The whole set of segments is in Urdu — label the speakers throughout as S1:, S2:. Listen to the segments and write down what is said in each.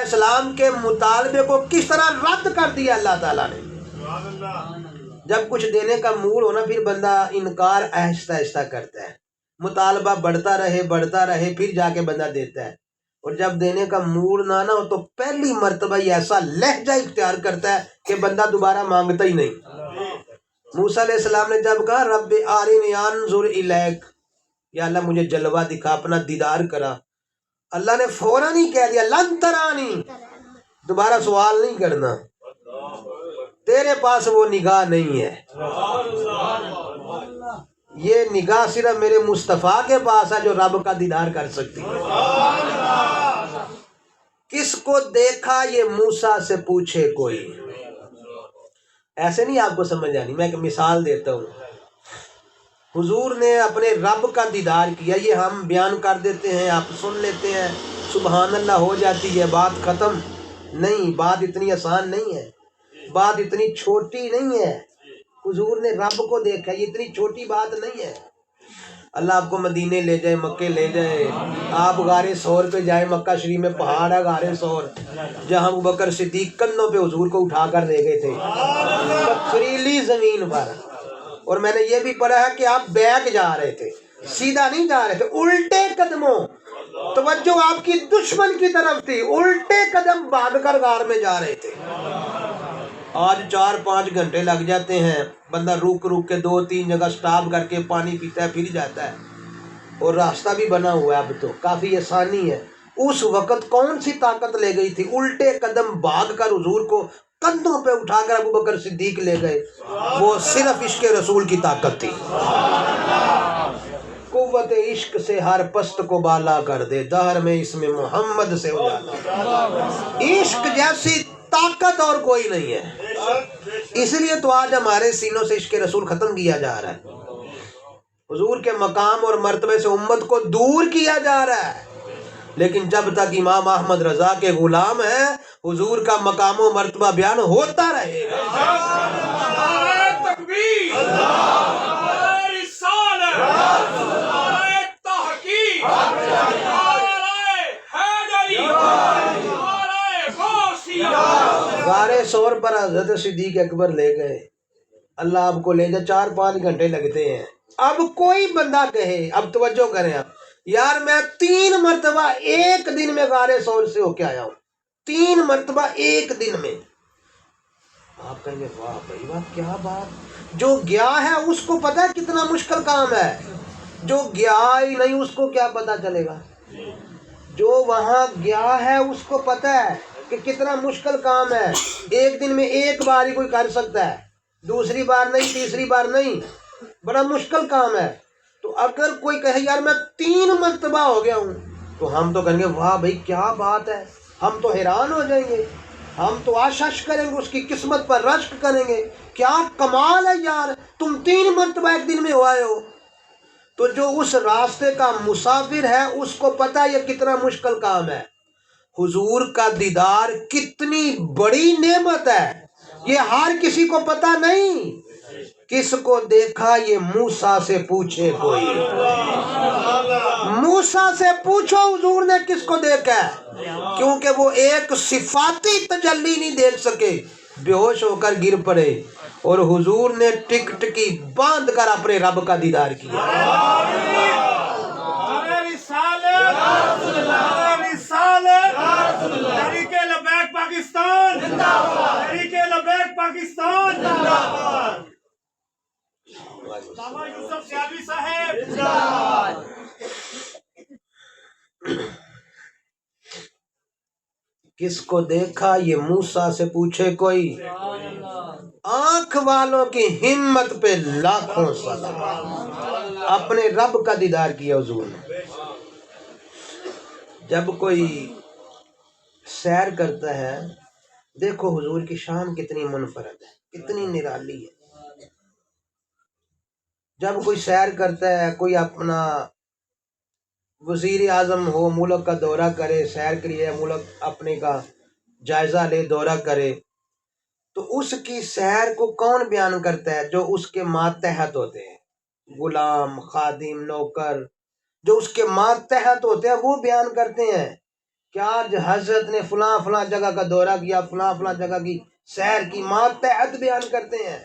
S1: السلام کے مطالبے کو کس طرح رد کر دیا اللہ تعالیٰ نے. جب کچھ دینے کا موڈ ہونا پھر بندہ انکار آہستہ آہستہ کرتا ہے، مطالبہ بڑھتا رہے پھر جا کے بندہ دیتا ہے. اور جب دینے کا موڈ نہ ہو تو پہلی مرتبہ یہ ایسا لہجہ اختیار کرتا ہے کہ بندہ دوبارہ مانگتا ہی نہیں. موسیٰ علیہ السلام نے جب کہا رب ارنی انظر الیک، یا اللہ مجھے جلوہ دکھا، اپنا دیدار کرا، اللہ نے فوراً ہی کہہ دیا لن ترانی، دوبارہ سوال نہیں کرنا، تیرے پاس وہ نگاہ نہیں ہے. یہ نگاہ صرف میرے مصطفیٰ کے پاس ہے جو رب کا دیدار کر سکتی ہے. کس کو دیکھا یہ موسیٰ سے پوچھے کوئی. ایسے نہیں آپ کو سمجھ آنی، میں ایک مثال دیتا ہوں. حضور نے اپنے رب کا دیدار کیا، یہ ہم بیان کر دیتے ہیں، آپ سن لیتے ہیں، سبحان اللہ ہو جاتی ہے، بات ختم. نہیں، بات اتنی آسان نہیں ہے، بات اتنی چھوٹی نہیں ہے. حضور نے رب کو دیکھا، یہ اتنی چھوٹی بات نہیں ہے. اللہ آپ کو مدینے لے جائے، مکے لے جائے، آپ غار ثور پہ جائیں، مکہ شریف میں پہاڑ ہے غار ثور، جہاں ابوبکر صدیق کندھوں پہ حضور کو اٹھا کر لے گئے تھے پتھریلی زمین پر. اور میں نے یہ بھی پڑھا ہے کہ آپ بیک جا رہے تھے، سیدھا نہیں جا رہے تھے، الٹے قدموں. توجہ آپ کی دشمن کی طرف تھی، الٹے قدم بھاگ کر غار میں جا رہے تھے. آج 4-5 گھنٹے لگ جاتے ہیں، بندہ رک کے 2-3 جگہ سٹاپ کر کے پانی پیتا ہے پھر جاتا ہے، اور راستہ بھی بنا ہوا ہے، اب تو کافی آسانی ہے. اس وقت کون سی طاقت لے گئی تھی؟ الٹے قدم بھاگ کر حضور کو کندھوں پہ اٹھا کر ابوبکر صدیق لے گئے. وہ صرف عشق رسول کی طاقت تھی. قوت عشق سے ہر پست کو بالا کر دے، دہر میں اس میں محمد سے اجالا. عشق جیسی طاقت اور کوئی نہیں ہے. اس لیے تو آج ہمارے سینوں سے عشق رسول ختم کیا جا رہا ہے، حضور کے مقام اور مرتبے سے امت کو دور کیا جا رہا ہے. لیکن جب تک امام احمد رضا کے غلام ہیں، حضور کا مقام و مرتبہ بیان ہوتا رہے گا. غار ثور پر حضرت صدیق اکبر لے گئے، اللہ آپ کو لے جائے، 4-5 گھنٹے لگتے ہیں. اب کوئی بندہ کہے، اب توجہ کریں آپ، یار میں 3 مرتبہ ایک دن میں غار ثور سے ہو کے آیا ہوں، 3 مرتبہ ایک دن میں. آپ کہیں گے واہ بھائی واہ کیا بات. جو گیا ہے اس کو پتا ہے کتنا مشکل کام ہے، جو گیا ہی نہیں اس کو کیا پتا چلے گا. جو وہاں گیا ہے اس کو پتا ہے کہ کتنا مشکل کام ہے. ایک دن میں ایک بار ہی کوئی کر سکتا ہے، دوسری بار نہیں، تیسری بار نہیں، بڑا مشکل کام ہے. تو اگر کوئی کہے یار میں 3 مرتبہ ہو گیا ہوں، تو ہم تو کہیں گے واہ بھائی کیا بات ہے، ہم تو حیران ہو جائیں گے، ہم تو آشش کریں گے، اس کی قسمت پر رشک کریں گے، کیا کمال ہے یار، تم 3 مرتبہ ایک دن میں ہو آئے ہو. تو جو اس راستے کا مسافر ہے اس کو پتا یہ کتنا مشکل کام ہے. حضور کا دیدار کتنی بڑی نعمت ہے، یہ ہر کسی کو پتا نہیں. کس کو دیکھا یہ موسیٰ سے پوچھے کوئی. موسیٰ سے پوچھو حضور نے کس کو دیکھا ہے، کیونکہ وہ ایک صفاتی تجلی نہیں دیکھ سکے، بے ہوش ہو کر گر پڑے، اور حضور نے ٹک ٹکی باندھ کر اپنے رب کا دیدار کیا.
S2: تحریک لبیک پاکستان زندہ باد، تحریک لبیک پاکستان زندہ باد، علامہ یوسف سیالوی صاحب زندہ باد.
S1: کس کو دیکھا یہ موسیٰ سے پوچھے کوئی، آنکھ والوں کی ہمت پہ لاکھوں سلام. اپنے رب کا دیدار کیا حضور نے. جب کوئی سیر کرتا ہے، دیکھو حضور کی شان کتنی منفرد ہے، کتنی نرالی ہے. جب کوئی سیر کرتا ہے، کوئی اپنا وزیر اعظم ہو، ملک کا دورہ کرے، سیر کریے، ملک اپنے کا جائزہ لے، دورہ کرے، تو اس کی سیر کو کون بیان کرتا ہے؟ جو اس کے ماتحت ہوتے ہیں، غلام، خادم، نوکر، جو اس کے ماتحت ہوتے ہیں وہ بیان کرتے ہیں کیا حضرت نے فلاں فلاں جگہ کا دورہ کیا، فلاں فلاں جگہ کی سیر کی، ماتحت بیان کرتے ہیں،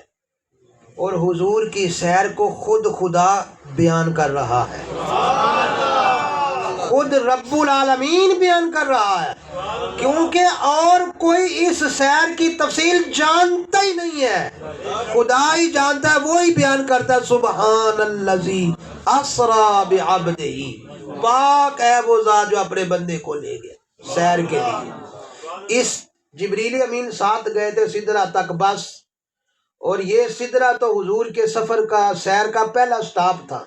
S1: اور حضور کی سیر کو خود خدا بیان کر رہا ہے، خود رب العالمین بیان کر رہا ہے، کیونکہ اور کوئی اس سیر کی تفصیل جانتا ہی نہیں ہے، خدا ہی جانتا ہے، وہی بیان کرتا ہے، سبحان الذی اسریٰ بعبدہ، پاک ہے وہ ذات جو اپنے بندے کو لے گیا سیر کے لیے۔ اس جبریل امین ساتھ گئے تھے سدرہ تک بس، اور یہ سدرہ تو حضور کے سفر کا سیر کا پہلا سٹاپ تھا،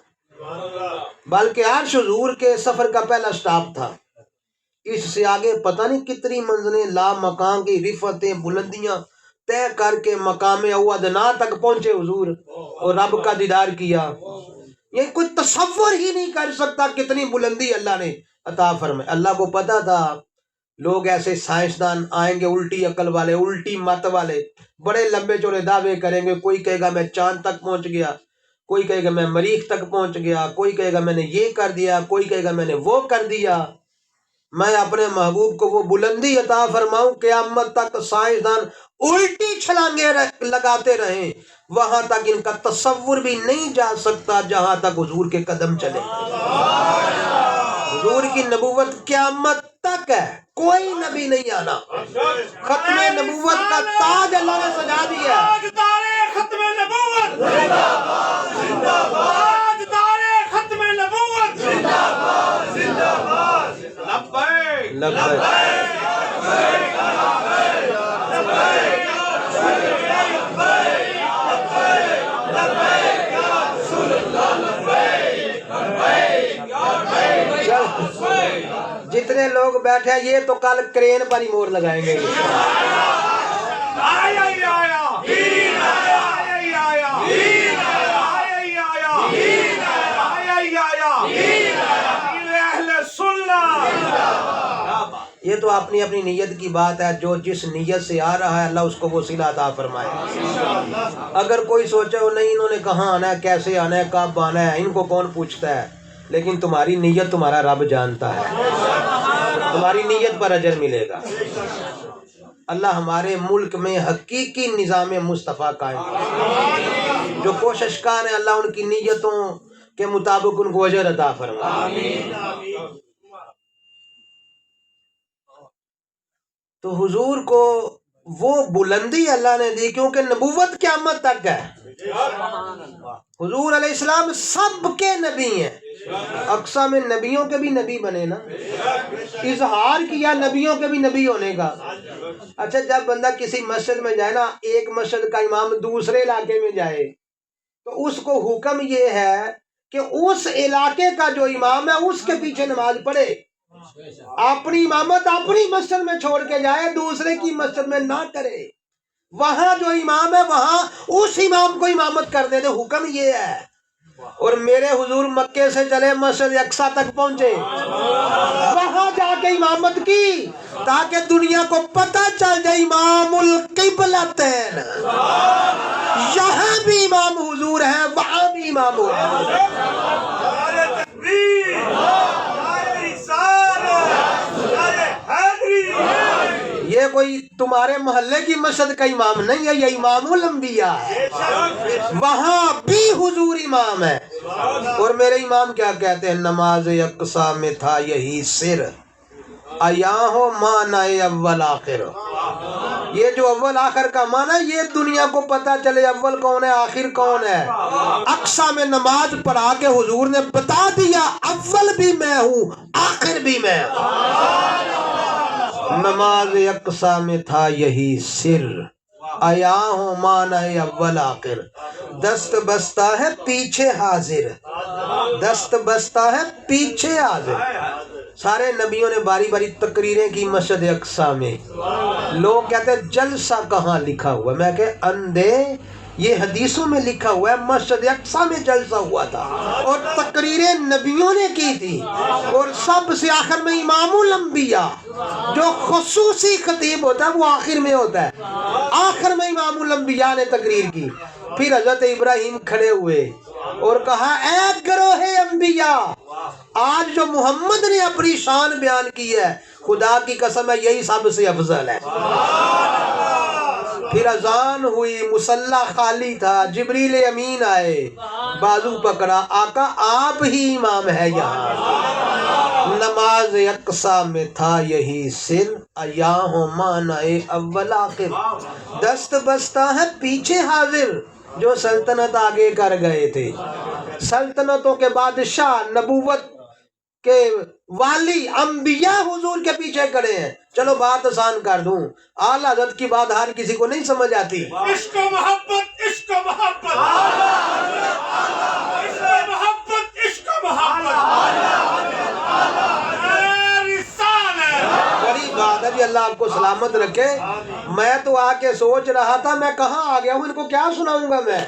S1: بلکہ عرش حضور کے سفر کا پہلا سٹاپ تھا۔ اس سے آگے پتہ نہیں کتنی منزلیں، لا مکان کی رفتیں، بلندیاں طے کر کے مقام اوادنا تک پہنچے حضور، اور رب کا دیدار کیا۔ یہ کوئی تصور ہی نہیں کر سکتا کتنی بلندی اللہ نے عطا فرمائی۔ اللہ کو پتا تھا لوگ ایسے سائنسدان آئیں گے، الٹی عقل والے، الٹی مت والے، بڑے لمبے چوڑے دعوے کریں گے، کوئی کہے گا میں چاند تک پہنچ گیا، کوئی کہے گا میں مریخ تک پہنچ گیا، کوئی کہے گا میں نے یہ کر دیا، کوئی کہے گا میں نے وہ کر دیا۔ میں اپنے محبوب کو وہ بلندی عطا فرماؤں قیامت تک سائنسدان الٹی چھلانگے لگاتے رہیں، وہاں تک ان کا تصور بھی نہیں جا سکتا جہاں تک حضور کے قدم چلے۔ حضور کی نبوت قیامت تک ہے، کوئی نبی نہیں آنا۔ ختم نبوت کا تاج اللہ نے سجا دیا ہے۔
S2: تاجدار ختم نبوت زندہ باد، زندہ باد، تاجدار ختم نبوت زندہ باد، زندہ باد، لبیک
S1: لبیک جتنے لوگ بیٹھے ہیں یہ تو کل کرین پر ہی مور لگائیں گے۔
S2: آیا ہی آیا، آیا ہی آیا، آیا ہی آیا، آیا ہی آیا، اہل سنت۔
S1: یہ تو اپنی اپنی نیت کی بات ہے، جو جس نیت سے آ رہا ہے اللہ اس کو وسیلہ عطا فرمائے۔ اگر کوئی سوچے وہ نہیں انہوں نے کہاں آنا ہے، کیسے آنا ہے، کب آنا ہے، ان کو کون پوچھتا ہے، لیکن تمہاری نیت تمہارا رب جانتا ہے، تمہاری نیت پر اجر ملے گا۔ اللہ ہمارے ملک میں حقیقی نظام مصطفیٰ قائم کرے، جو کوشش کار ہیں اللہ ان کی نیتوں کے مطابق ان کو اجر عطا فرمائے۔ تو حضور کو وہ بلندی اللہ نے دی کیونکہ نبوت قیامت تک ہے۔ حضور علیہ السلام سب کے نبی ہیں، اقسام نبیوں کے بھی نبی بنے نا، اظہار کیا نبیوں کے بھی نبی ہونے کا۔ اچھا جب بندہ کسی مسجد میں جائے نا، ایک مسجد کا امام دوسرے علاقے میں جائے تو اس کو حکم یہ ہے کہ اس علاقے کا جو امام ہے اس کے پیچھے نماز پڑھے، اپنی امامت اپنی مسجد میں چھوڑ کے جائے، دوسرے کی مسجد میں نہ کرے، وہاں جو امام ہے وہاں اس امام کو امامت کر دے، حکم یہ ہے۔ اور میرے حضور مکے سے چلے مسجد اقصی تک پہنچے، وہاں جا کے امامت کی تاکہ دنیا کو پتہ چل جائے امام القبلتین، یہاں بھی امام حضور ہیں، وہاں بھی امام حضور ہیں۔ یہ کوئی تمہارے محلے کی مسجد کا امام نہیں ہے، یہ امام الانبیاء ہے، وہاں بھی حضور امام ہے۔ اور میرے امام کیا کہتے ہیں، نماز اقصی میں تھا یہی سر، عیاں ہو معنی اول آخر۔ یہ جو اول آخر کا معنی یہ دنیا کو پتا چلے اول کون ہے آخر کون ہے۔ اقصی میں نماز پڑھا کے حضور نے بتا دیا اول بھی میں ہوں آخر بھی میں ہوں۔ نماز اقصی میں تھا یہی سر، عیاں ہو معنی اول آخر، دست بستہ ہے پیچھے حاضر، دست بستہ ہے پیچھے حاضر۔ سارے نبیوں نے باری باری تقریریں کی مسجد اقصی میں، لوگ کہتے ہیں جلسہ کہاں لکھا ہوا، میں کہ اندھے یہ حدیثوں میں لکھا ہوا ہے مسجد اقصی میں جلسہ ہوا تھا، اور تقریریں نبیوں نے کی تھی، اور سب سے آخر میں امام الانبیاء جو خصوصی خطیب ہوتا ہے وہ آخر میں ہوتا ہے، آخر میں امام الانبیاء نے تقریر کی۔ پھر حضرت ابراہیم کھڑے ہوئے اور کہا اے گروہ انبیاء، آج جو محمد نے اپنی شان بیان کی ہے خدا کی قسم ہے یہی سب سے افضل ہے. پھر اذان ہوئی، مصلی خالی تھا، جبریل امین آئے، بازو پکڑا، آقا آپ ہی امام ہے یہاں. نماز اقصا میں تھا یہی سر، ایا ہو معنی اول آخر. دست بستہ ہے پیچھے حاضر جو سلطنت آگے کر گئے تھے. سلطنتوں کے بادشاہ، نبوت کہ والی، انبیاء حضور کے پیچھے کھڑے ہیں. چلو بات آسان کر دوں، اعلی حضرت کی بات ہر کسی کو نہیں سمجھ آتی.
S2: عشق و محبت، عشق و محبت، عشق و محبت، عشق و محبت.
S1: بڑی بات ہے جی، اللہ آپ کو سلامت رکھے. میں تو آ کے سوچ رہا تھا میں کہاں آ گیا ہوں، ان کو کیا سناؤں گا میں،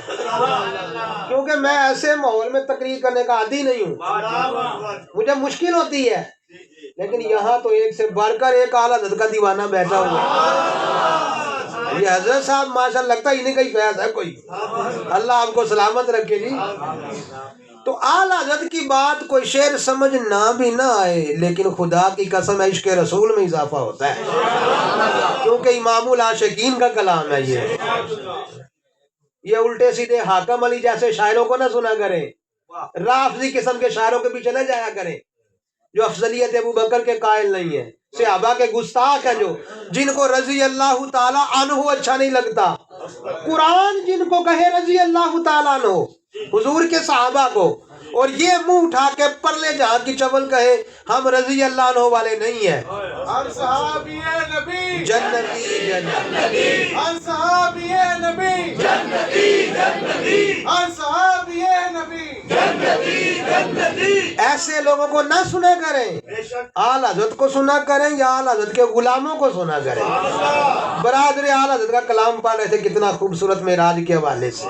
S1: کیونکہ میں ایسے ماحول میں تقریر کرنے کا عادی نہیں ہوں، مجھے مشکل ہوتی ہے. لیکن یہاں تو ایک سے بڑھ کر ایک اعلیٰ حضرت کا دیوانہ بیٹھا ہوا ہے. یہ حضرت صاحب ماشاء اللہ لگتا ہی نہیں کہیں فیض ہے کوئی. اللہ آپ کو سلامت رکھے جی. تو اعلیٰ حضرت کی بات کوئی شعر سمجھ نہ بھی نہ آئے، لیکن خدا کی قسم ہے عشق رسول میں اضافہ ہوتا ہے، کیونکہ امام العاشقین کا کلام ہے. یہ الٹے سیدھے حاکم علی جیسے شاعروں کو نہ سنا کریں، رافضی قسم کے شاعروں کے پیچھے نہ جایا کریں جو افضلیت ابو بکر کے قائل نہیں ہیں، صحابہ کے گستاخ ہیں، جو جن کو رضی اللہ تعالی عنہ اچھا نہیں لگتا. قرآن جن کو کہے رضی اللہ تعالیٰ عنہ، حضور کے صحابہ کو، اور یہ منہ اٹھا کے پرلے جہاں کی چول کہے ہم رضی اللہ عنہ والے نہیں ہیں.
S2: ہر صحابی نبی
S1: جنتی جنتی،
S2: ہر صحابی نبی جنتی جنتی، ہر صحابی نبی جنتی جنتی.
S1: ایسے لوگوں کو نہ سنا کریں، اعلیٰ حضرت کو سنا کریں یا اعلیٰ حضرت کے غلاموں کو سنا کریں. برادر اعلیٰ حضرت کا کلام پڑھ رہے تھے کتنا خوبصورت معراج کے حوالے سے.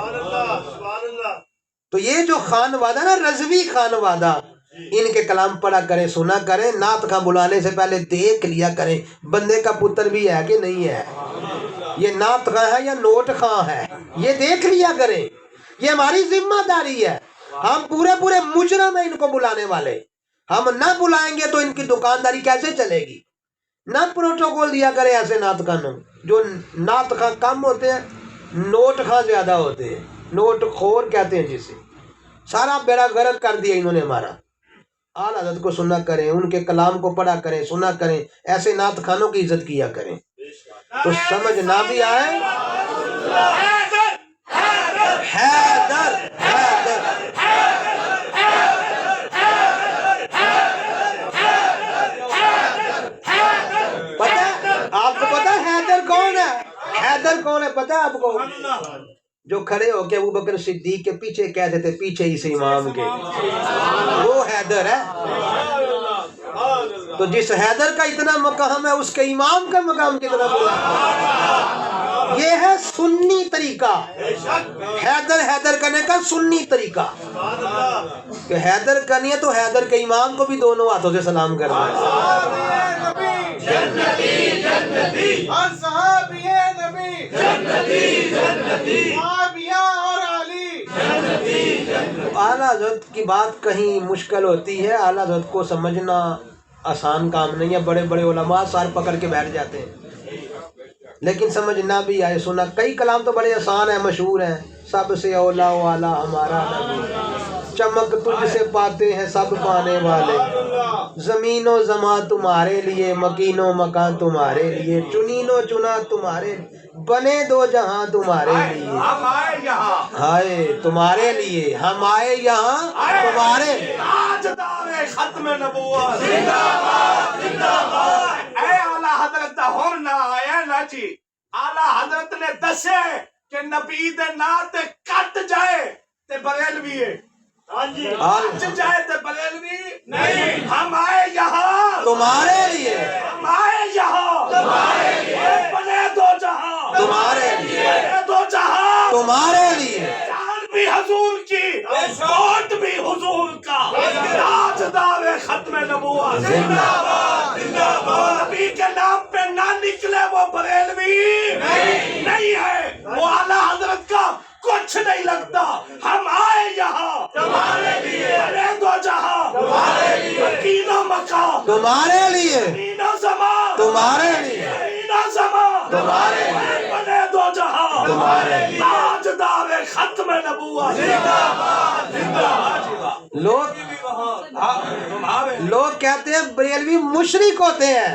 S1: تو یہ جو خانوادہ نا رضوی خانوادہ، ان کے کلام پڑھا کریں، سنا کریں. نعت خاں بلانے سے پہلے دیکھ لیا کریں بندے کا پتر بھی ہے کہ نہیں ہے، یہ نعت خاں ہے یا نوٹ خاں ہے، یہ دیکھ لیا کریں. یہ ہماری ذمہ داری ہے. ہم پورے مجرم ہیں ان کو بلانے والے. ہم نہ بلائیں گے تو ان کی دکانداری کیسے چلے گی. نہ پروٹوکول دیا کریں ایسے نعت خانوں. جو نعت خاں کم ہوتے ہیں، نوٹ خاں زیادہ ہوتے ہیں. نوٹ خور کہتے ہیں جسے. سارا بیڑا غرق کر دیا انہوں نے ہمارا. اعلیٰ حضرت کو سنا کریں، ان کے کلام کو پڑھا کریں، سنا کریں. ایسے نعت خانوں کی عزت کیا کریں. تو سمجھ نہ بھی آئے، حیدر حیدر آپ کو پتا حیدر کون ہے؟ حیدر کون ہے پتا آپ کو؟ جو کھڑے ہو کے ابو بکر صدیق کے پیچھے کہتے تھے پیچھے ہی سے امام کے، وہ حیدر ہے. تو جس حیدر کا اتنا مقام ہے اس کے امام کا مقام کتنا بڑا ہے. یہ ہے سنی طریقہ، حیدر کرنے کا سنی طریقہ. کہ حیدر کرنی ہے تو حیدر کے امام کو بھی دونوں ہاتھوں سے سلام کرنا ہے.
S2: جنتی جنتی، ہر صحابی نبی جنتی جنتی، معاویہ اور علی جنتی جنتی.
S1: اعلیٰ حضرت کی بات کہیں مشکل ہوتی ہے، اعلیٰ حضرت کو سمجھنا آسان کام نہیں ہے. بڑے بڑے علماء سار پکڑ کے بیٹھ جاتے ہیں، لیکن سمجھنا بھی آئے. سنا کئی کلام تو بڑے آسان ہیں، مشہور ہیں. سب سے اولا والا ہمارا نبی، چمک تجھ سے پاتے ہیں سب پانے والے. زمین و زماں تمہارے لیے، مکین و مکان تمہارے لیے، چنین و چنا تمہارے، بنے دو جہاں تمہارے لیے.
S2: ہم آئے یہاں،
S1: ہائے تمہارے لیے، ہم آئے یہاں تمہارے لیے.
S2: تاجدار ختم نبوت زندہ باد زندہ باد. اے اعلیٰ حضرت دا ہور نہ آیا نا جی. اعلیٰ حضرت نے دسے کہ نبی دے نام تے کٹ جائے تے بریلوی ہے، کٹ جائے تے بریلوی نہیں. ہم آئے یہاں
S1: تمہارے لیے،
S2: ہم آئے یہاں تمہارے لیے، بنے دو جہاں
S1: تمہارے لیے،
S2: بنے دو جہاں
S1: تمہارے لیے.
S2: جان بھی حضور کی، موت بھی حضور کا. تاجدار ختم نبوت زندہ باد زندہ باد. نبی کے نام پہ نہ نکلے وہ بریلوی نہیں ہے، وہ اعلیٰ حضرت کا کچھ نہیں لگتا. ہم آئے یہاں تمہارے لیے، بنے دو جہاں تمہارے لیے، مکین و مکان
S1: تمہارے لیے،
S2: زمین و زمان
S1: تمہارے
S2: بنے دو جہاں
S1: تمہارے
S2: تاجدار ختم نبوت
S1: لوگ کہتے ہیں بریلوی مشرک ہوتے ہیں،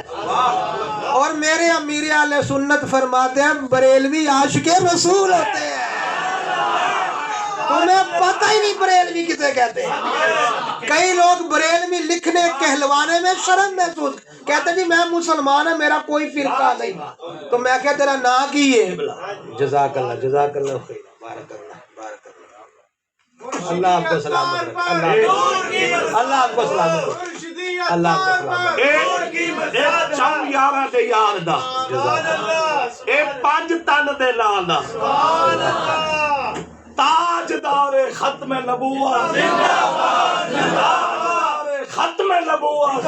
S1: اور میرے امیر اہل سنت فرماتے ہیں بریلوی عاشق رسول ہوتے ہیں۔ تمہیں پتہ ہی نہیں بریلوی کسے کہتے ہیں۔ کئی لوگ بریلوی لکھنے کہلوانے میں شرم محسوس کہتے ہیں جی میں مسلمان ہوں، میرا کوئی فرقہ نہیں، تو میں کہا تیرا نا کی ہے؟ جزاک اللہ جزاک اللہ خیر، بارک اللہ بارک اللہ، اللہ آپ کو سلامت رکھے، اللہ آپ کو سلامت رکھے، اللہ آپ کو سلامت رکھے۔
S2: ایک چم یارہ دے یار دا، ایک پانچ تن دے لال دا، تاجدار ختم نبوت، تاجدار ختم نبوت،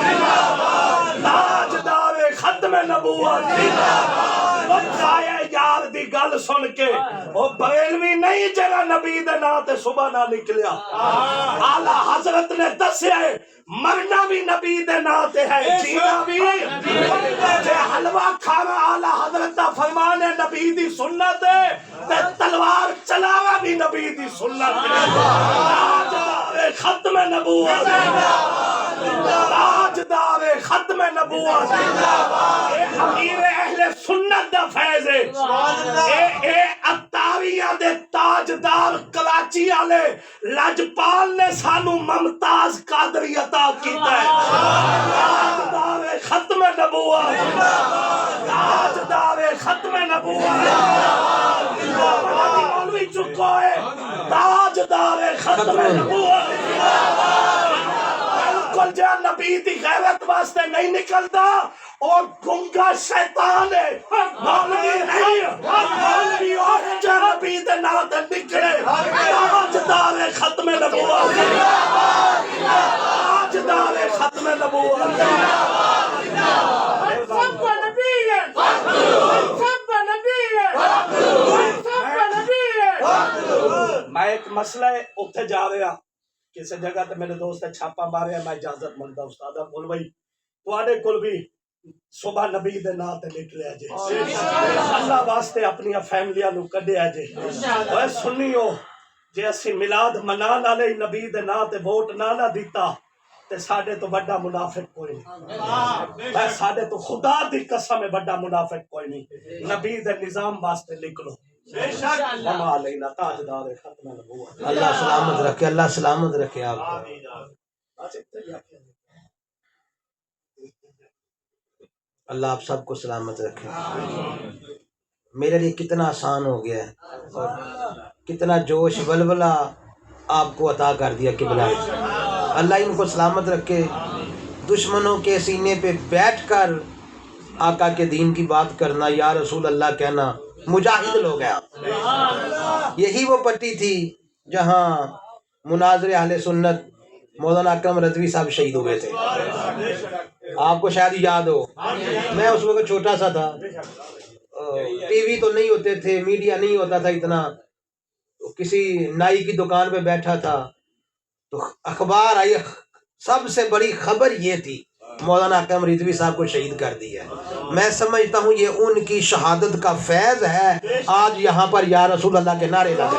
S2: تاجدار ختم نبوت۔ بچائے یار دی گل سن کے وہ بریلوی نہیں جڑا نبی دے نام تے صبح نہ نکلیا۔ اعلی حضرت نے دسیا ہے مرنا بھی نبی دے نام تے ہے، جینا بھی جے حلوہ کھانا اعلی حضرت دا فرمان ہے نبی دی سنت ہے، تے تلوار چلاوا بھی نبی دی سنت ہے۔ تاجدار ختم نبوت، تاجدار ختم نبوت، اے امیر اہل سنت دا فیض ہے۔ اے اتاریاں دے تاجدار کراچی والے لجپال نے سانو ممتاز قادری عطا کیتا ہے۔ تاجدار ختم نبوت، تاجدار ختم نبوت، مولوی چکو ہے تاجدار ختم نبوت۔ بالکل جو نبی دی غیرت واسطے نہیں نکلتا اور گنگا شیطان ہے، مولوی نہیں، مولوی اور جو نبی دے نام تے نکلے۔ تاجدار ختم نبوت، تاجدار ختم نبوت۔
S3: سب کو نبی ہے، سب کو نبی ہے، سب کو نبی ہے۔
S2: میں ایک مسئلہ ہے اتھے جا رہا کسی جگہ تے میرے دوست نے چھاپا ماریا، میں اجازت منگتا استاد کول بھائی تواڈے کول بھی صبح نبی دے نام تے نکلیا جے، اللہ واسطے اپنی فیملیاں نو کڈیا جے۔ اوے سنیو جے اسی میلاد منان والے نبی دے نام تے ووٹ نہ دیتا تے ساڈے تو بڑا منافق کوئی نہیں، میں ساڈے تو خدا دی قسم ہے بڑا منافق کوئی نہیں۔ نبی دے نظام واسطے نکلو، وما علینا تاجدار ختم نبوت۔
S1: اللہ سلامت رکھے، اللہ سلامت رکھے آپ کو۔ اللہ آپ سب کو سلامت رکھے۔ میرے لیے کتنا آسان ہو گیا ہے اور کتنا جوش ولولہ آپ کو عطا کر دیا قبلہ۔ اللہ ان کو سلامت رکھے۔ دشمنوں کے سینے پہ بیٹھ کر آقا کے دین کی بات کرنا، یا رسول اللہ کہنا، مجاہد لوگ ہیں آپ۔ یہی وہ پٹی تھی جہاں مناظر اہل سنت مولانا اکرم رضوی صاحب شہید ہوئے تھے، آپ کو شاید یاد ہو۔ میں اس وقت چھوٹا سا تھا، ٹی وی تو نہیں ہوتے تھے، میڈیا نہیں ہوتا تھا اتنا، تو کسی نائی کی دکان پہ بیٹھا تھا تو اخبار آئی، سب سے بڑی خبر یہ تھی مولانا اکرم رضوی صاحب کو شہید کر دیا ہے۔ میں سمجھتا ہوں یہ ان کی شہادت کا فیض ہے، آج یہاں پر یا رسول اللہ کے نعرے لگے۔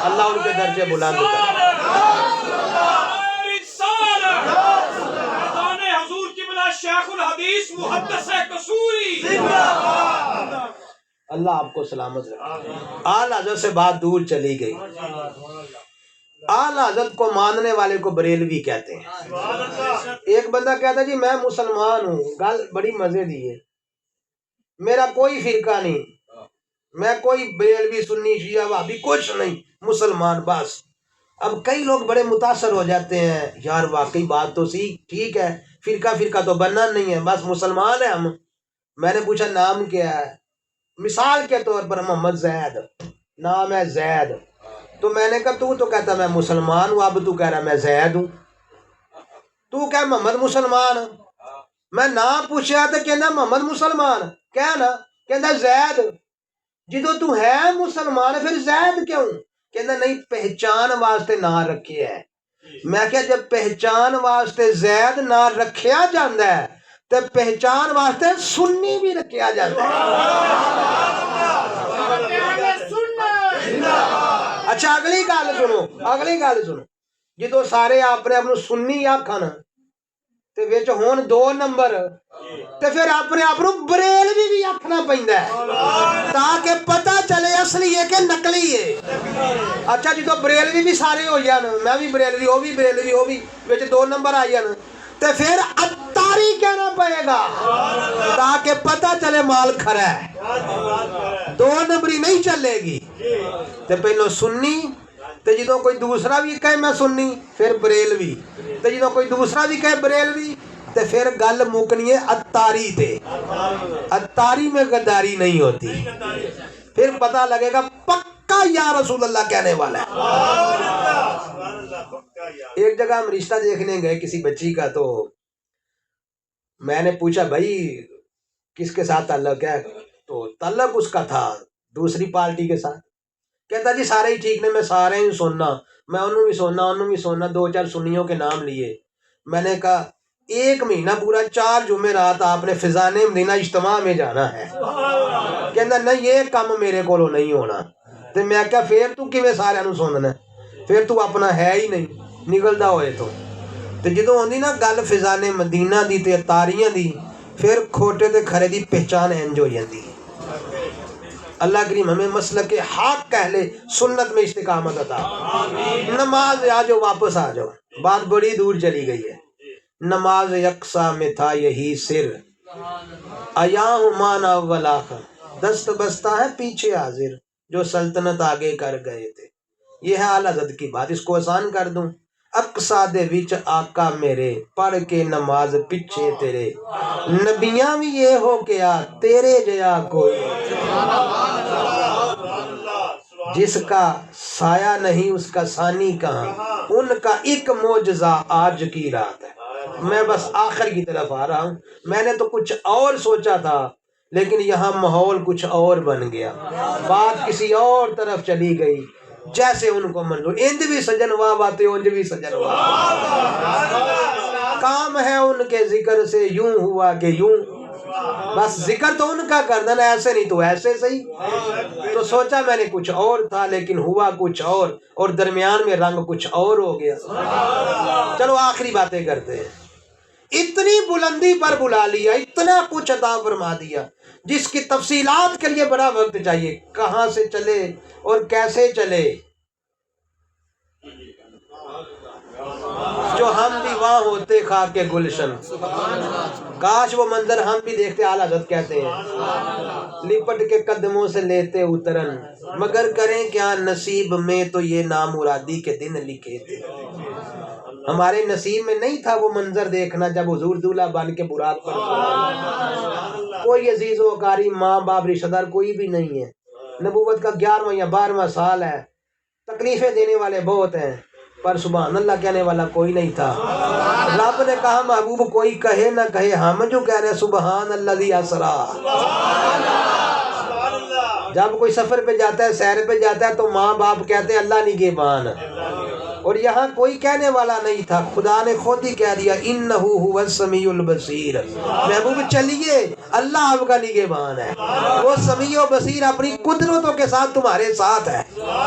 S1: اللہ ان کے درجے بلند کرے۔
S3: حضور کی بلا شیخ الحدیث محدث قصوری،
S1: اللہ آپ کو سلامت رکھے۔ اعلی حضرت سے بات دور چلی گئی۔ اعلی حضرت کو ماننے والے کو بریلوی کہتے ہیں۔ ایک بندہ کہتا ہے جی میں مسلمان ہوں، گل بڑی مزے دی ہے، میرا کوئی فرقہ نہیں، میں کوئی بریلوی سنی شیعہ وہابی کچھ نہیں، مسلمان بس۔ اب کئی لوگ بڑے متاثر ہو جاتے ہیں، یار واقعی بات تو سی ٹھیک ہے، فرقہ تو بننا نہیں ہے، بس مسلمان ہیں ہم۔ میں نے پوچھا نام کیا ہے؟ مثال کے طور پر محمد زید، نام ہے زید، تو میں نے کہا تو کہتا میں مسلمان ہوں، اب تو کہہ رہا میں زید ہوں، تو کہہ محمد مسلمان۔ میں نام پوچھا تو کہنا محمد مسلمان، کہنا کہنا زید، جدو تو ہے مسلمان پھر زید کیوں؟ کہنا نہیں پہچان واسطے نہ رکھے ہے۔ میں کہا جب پہچان واسطے زید نہ رکھیا جاندہ ہے تے پہچان واسطے سنی بھی رکھیا جاتا ہے۔ اچھا اگلی گل سنو جدو سارے اپنے آپ سنی آکھن تے وچ ہون 2 نمبر تے پھر اپنے آپ بریلوی بھی آکھنا پیندا ہے تاکہ پتہ چلے اصلی ہے کہ نقلی ہے۔ اچھا جدو بریلوی بھی سارے ہو جان، میں بھی بریلوی، وہ بھی بریلوی، وہ بھی وچ 2 نمبر آ جان تے پھر اتاری کہنا پڑے گا تاکہ پتہ چلے مال کھرا ہے، 2 نمبری نہیں چلے گی۔ تے پہلو سنی تے جدو کوئی دوسرا بھی کہے میں سنی پھر بریلوی، تے جدو کوئی دوسرا بھی کہے بریلوی تے پھر گل مکنی ہے اتاری تے۔ اتاری میں غداری نہیں ہوتی، پھر پتہ لگے گا پکا یا رسول اللہ کہنے والا ہے۔ ایک جگہ ہم رشتہ دیکھنے گئے کسی بچی کا، تو میں نے پوچھا بھائی کس کے ساتھ تعلق ہے؟ تو تعلق اس کا تھا دوسری پارٹی کے ساتھ۔ کہتا جی سارے ہی ٹھیک نے، میں سارے ہی سننا، میں انہوں بھی سننا، 2-4 سنیوں کے نام لیے۔ میں نے کہا 1 مہینہ پورا 4 جمعرات آپ نے فضان مدینہ اجتماع میں جانا ہے۔ کہتا نہیں یہ کام میرے کو نہیں ہونا۔ تو میں کہا پھر تو کیویں سارے نوں سننا ہے، پھر تو اپنا ہے ہی نہیں نکلدا ہوئے تو جدوں ہوندی نا گل فضان مدینہ دی تے تاریاں دی، پھر کھوٹے تے کھرے دی پہچان انج ہو جاندی۔ اللہ کریم ہمیں مسلک حق اہل سنت میں استقامت عطا۔ نماز آ جاؤ، واپس آ جاؤ، بات بڑی دور چلی گئی ہے۔ نماز یکساں میں تھا یہی سر، ایاں مانا اول آخر، دست بستہ ہے پیچھے حاضر، جو سلطنت آگے کر گئے تھے۔ یہ ہے اعلیٰ حضرت کی بات، اس کو آسان کر دوں۔ اقصا دے وچ آقا میرے، پڑھ کے نماز پیچھے تیرے، نبیاں بھی یہ ہو کیا تیرے جیا کوئی، جس کا سایہ نہیں اس کا ثانی کہاں، ان کا ایک معجزہ آج کی رات ہے۔ میں بس آخر کی طرف آ رہا ہوں، میں نے تو کچھ اور سوچا تھا لیکن یہاں ماحول کچھ اور بن گیا، بات کسی اور طرف چلی گئی جیسے ان کو منظور۔ انج بھی سجن واہ باتیں، انج بھی سجن واہ، کام ہے ان کے ذکر سے یوں ہوا کہ یوں، بس ذکر تو ان کا کردن ایسے نہیں تو ایسے صحیح۔ تو سوچا میں نے کچھ اور تھا لیکن ہوا کچھ اور درمیان میں رنگ کچھ اور ہو گیا۔ چلو آخری باتیں کرتے ہیں۔ اتنی بلندی پر بلا لیا، اتنا کچھ عطا فرما دیا جس کی تفصیلات کے لیے بڑا وقت چاہیے، کہاں سے چلے اور کیسے چلے، جو ہم بھی وہاں ہوتے خاک کے گلشن، کاش وہ منظر ہم بھی دیکھتے۔ اعلیٰ حضرت کہتے ہیں لپٹ کے قدموں سے لیتے اترن، مگر کریں کیا نصیب میں تو یہ نامرادی کے دن لکھے تھے۔ ہمارے نصیب میں نہیں تھا وہ منظر دیکھنا جب حضور دولہا بن کے براق پر کوئی عزیز و اقاری، ماں باپ، رشتہ دار کوئی بھی نہیں ہے۔ نبوت کا 11واں یا 12واں سال ہے، تکلیفیں دینے والے بہت ہیں پر سبحان اللہ کہنے والا کوئی نہیں تھا۔ رب نے کہا محبوب کوئی کہے نہ کہے، ہم جو کہہ رہے سبحان اللہ ذی اسرا۔ جب کوئی سفر پہ جاتا ہے، سیر پہ جاتا ہے تو ماں باپ کہتے ہیں اللہ نگہبان، اور یہاں کوئی کہنے والا نہیں تھا، خدا نے خود ہی کہہ دیا انہ هو السمیع البصیر، محبوب چلیے اللہ آپ کا نگہبان ہے، وہ سمیع و بصیر اپنی قدرتوں کے ساتھ تمہارے ساتھ ہے،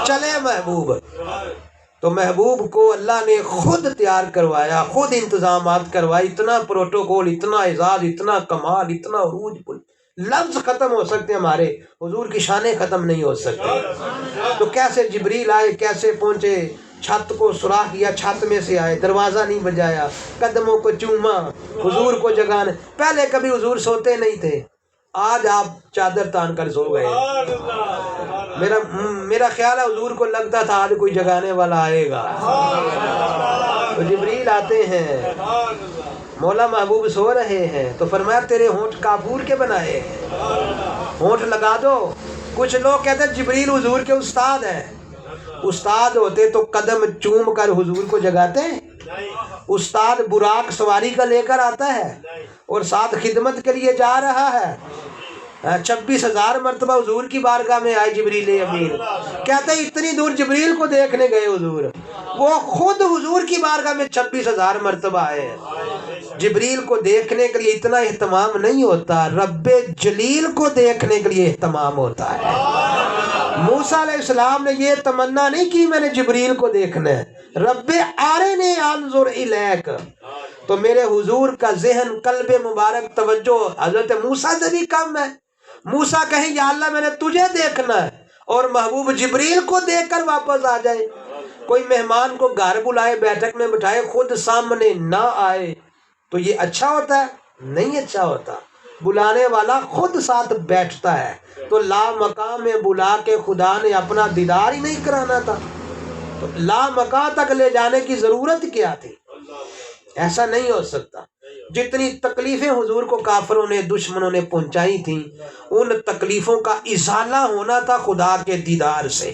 S1: چلے محبوب۔ تو محبوب کو اللہ نے خود تیار کروایا، خود انتظامات کروائے، اتنا پروٹوکول، اتنا اعزاز، اتنا کمال، اتنا عروج، لفظ ختم ہو سکتے ہمارے، حضور کی شانیں ختم نہیں ہو سکتے۔ تو کیسے جبریل آئے، کیسے پہنچے، چھت کو سوراخ کیا، چھت میں سے آئے، دروازہ نہیں بجایا، قدموں کو چوما، حضور کو جگانے۔ پہلے کبھی حضور سوتے نہیں تھے، آج آپ چادر تان کر سو گئے۔ میرا خیال ہے حضور کو لگتا تھا آج کوئی جگانے والا آئے گا، تو جبریل آتے ہیں، مولا محبوب سو رہے ہیں تو فرمایا تیرے ہونٹ کافور کے بنائے ہیں، ہونٹ لگا دو۔ کچھ لوگ کہتے ہیں جبریل حضور کے استاد ہیں، استاد ہوتے تو قدم چوم کر حضور کو جگاتے ہیں؟ استاد براق سواری کا لے کر آتا ہے اور ساتھ خدمت کے لیے جا رہا ہے، 26,000 مرتبہ حضور کی بارگاہ میں آئے جبریل امین. کہتے ہیں اتنی دور جبریل کو دیکھنے گئے حضور، وہ خود حضور کی بارگاہ میں 26,000 مرتبہ آئے ہیں. جبریل کو دیکھنے کے لیے اتنا اہتمام نہیں ہوتا، رب جلیل کو دیکھنے کے لیے اہتمام ہوتا ہے. موسیٰ علیہ السلام نے یہ تمنا نہیں کی میں نے جبریل کو دیکھنا ہے، رب آرنی انظر الیک. تو میرے حضور کا ذہن، قلب مبارک، توجہ حضرت موسیٰ سے بھی کم ہے. موسیٰ کہیں یا اللہ میں نے تجھے دیکھنا ہے، اور محبوب جبریل کو دیکھ کر واپس آ جائے. کوئی مہمان کو گھر بلائے، بیٹھک میں بٹھائے، خود سامنے نہ آئے تو یہ اچھا ہوتا ہے؟ نہیں اچھا ہوتا. بلانے والا خود ساتھ بیٹھتا ہے. تو لا مقام میں بلا کے خدا نے اپنا دیدار ہی نہیں کرانا تھا، تو لا مقام تک لے جانے کی ضرورت کیا تھی؟ ایسا نہیں ہو سکتا. جتنی تکلیفیں حضور کو کافروں نے، دشمنوں نے پہنچائی تھیں، ان تکلیفوں کا ازالہ ہونا تھا خدا کے دیدار سے.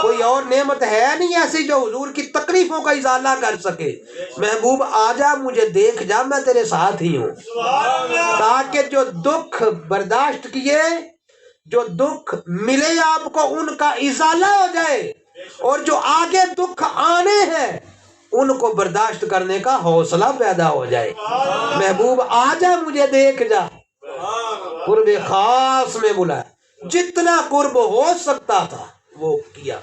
S1: کوئی اور نعمت ہے نہیں ایسی جو حضور کی تکلیفوں کا ازالہ کر سکے. محبوب آ جا، مجھے دیکھ جا، میں تیرے ساتھ ہی ہوں، تاکہ جو دکھ برداشت کیے، جو دکھ ملے آپ کو، ان کا ازالہ ہو جائے، اور جو آگے دکھ آنے ہیں ان کو برداشت کرنے کا حوصلہ پیدا ہو جائے. محبوب آ جا، مجھے دیکھ جا. قرب خاص میں بلایا، جتنا قرب ہو سکتا تھا وہ کیا.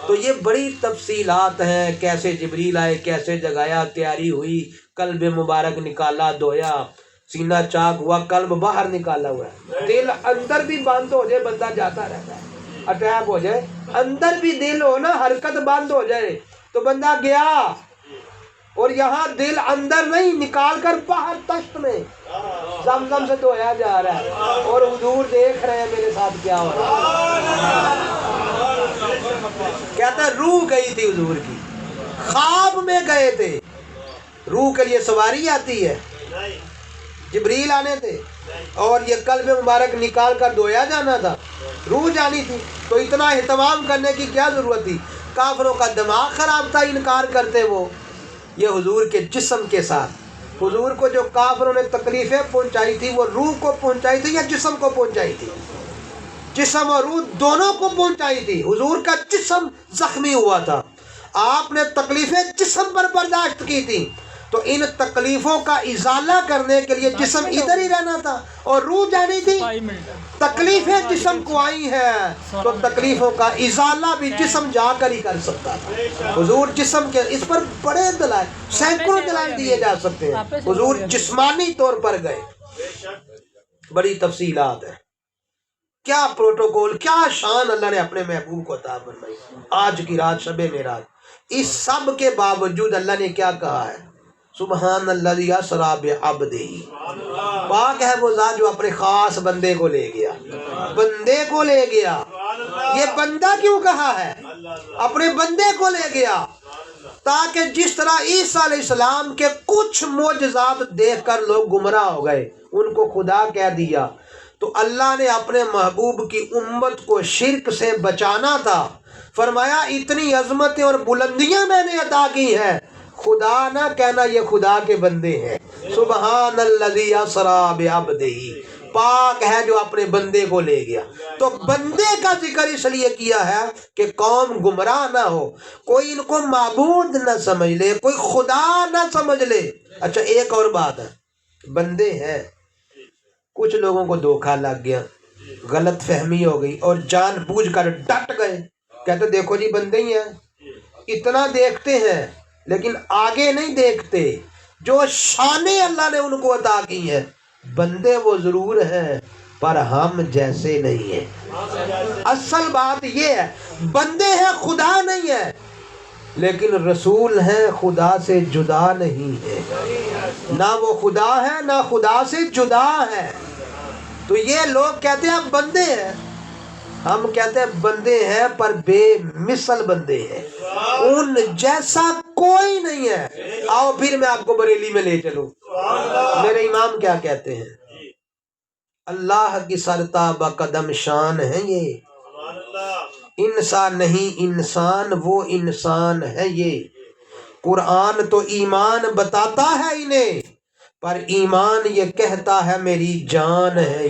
S1: تو یہ بڑی تفصیلات ہیں، کیسے جبریل آئے، کیسے جگایا، تیاری ہوئی، قلب مبارک نکالا، دھویا، سینہ چاک ہوا، قلب باہر نکالا ہوا ہے. دل اندر بھی بند ہو جائے، بندہ جاتا رہتا ہے. اٹیک ہو جائے، اندر بھی دل ہو نا، حرکت بند ہو جائے تو بندہ گیا. اور یہاں دل اندر نہیں، نکال کر باہر تشت میں زمزم سے دھویا جا رہا ہے، اور حضور دیکھ رہے ہیں میرے ساتھ کیا ہو رہا ہے. کہتا ہے روح گئی تھی حضور کی، خواب میں گئے تھے. روح کے لیے سواری آتی ہے، جبریل آنے تھے، اور یہ قلب مبارک نکال کر دھویا جانا تھا، روح جانی تھی. تو اتنا اہتمام کرنے کی کیا ضرورت تھی؟ کافروں کا دماغ خراب تھا، انکار کرتے وہ. یہ حضور کے جسم کے ساتھ، حضور کو جو کافروں نے تکلیفیں پہنچائی تھی وہ روح کو پہنچائی تھی یا جسم کو پہنچائی تھی؟ جسم اور روح دونوں کو پہنچائی تھی. حضور کا جسم زخمی ہوا تھا، آپ نے تکلیفیں جسم پر برداشت کی تھی، تو ان تکلیفوں کا ازالہ کرنے کے لیے جسم ادھر ہی رہنا تھا اور روح جانی تھی. تکلیفیں جسم کو آئی ہیں تو تکلیفوں کا ازالہ بھی جسم جا کر ہی کر سکتا تھا. حضور جسم کے، اس پر بڑے دلائل، سینکڑوں دلائل دیے جا سکتے ہیں. حضور جسمانی طور پر گئے. بڑی تفصیلات ہیں. کیا پروٹوکول، کیا شان اللہ نے اپنے محبوب کو عطا فرمائی. آج کی رات شب معراج، اس سب کے باوجود اللہ نے کیا کہا ہے؟ سبحان الذی اسری بعبدہ. پاک ہے وہ ذات جو اپنے خاص بندے کو لے گیا. بندے کو لے گیا. یہ بندہ کیوں کہا ہے؟ اپنے بندے کو لے گیا، تاکہ جس طرح عیسیٰ علیہ السلام کے کچھ معجزات دیکھ کر لوگ گمراہ ہو گئے، ان کو خدا کہہ دیا، تو اللہ نے اپنے محبوب کی امت کو شرک سے بچانا تھا. فرمایا اتنی عظمتیں اور بلندیاں میں نے عطا کی ہیں، خدا نہ کہنا یہ خدا کے بندے ہیں. سبحان الذی اسری بعبدہ. پاک ہے جو اپنے بندے کو لے گیا. تو بندے کا ذکر اس لیے کیا ہے کہ قوم گمراہ نہ ہو، کوئی ان کو معبود نہ سمجھ لے، کوئی خدا نہ سمجھ لے. اچھا ایک اور بات ہے، بندے ہیں، کچھ لوگوں کو دھوکہ لگ گیا، غلط فہمی ہو گئی، اور جان بوجھ کر ڈٹ گئے. کہتے دیکھو جی بندے ہی ہیں، اتنا دیکھتے ہیں لیکن آگے نہیں دیکھتے. جو شانیں اللہ نے ان کو عطا کی ہیں، بندے وہ ضرور ہیں پر ہم جیسے نہیں ہیں. اصل بات یہ ہے، بندے ہیں، خدا نہیں ہے، لیکن رسول ہیں، خدا سے جدا نہیں ہے. نہ وہ خدا ہے نہ خدا سے جدا ہے. تو یہ لوگ کہتے ہیں ہم بندے ہیں، ہم کہتے ہیں بندے ہیں پر بے مثل بندے ہیں، ان جیسا کوئی نہیں ہے. آؤ پھر میں آپ کو بریلی میں لے چلوں. میرے امام کیا کہتے ہیں؟ اللہ کی سرتابہ قدم شان ہے یہ، انسان نہیں انسان وہ انسان ہے یہ. قرآن تو ایمان بتاتا ہے انہیں، پر ایمان یہ کہتا ہے میری جان ہے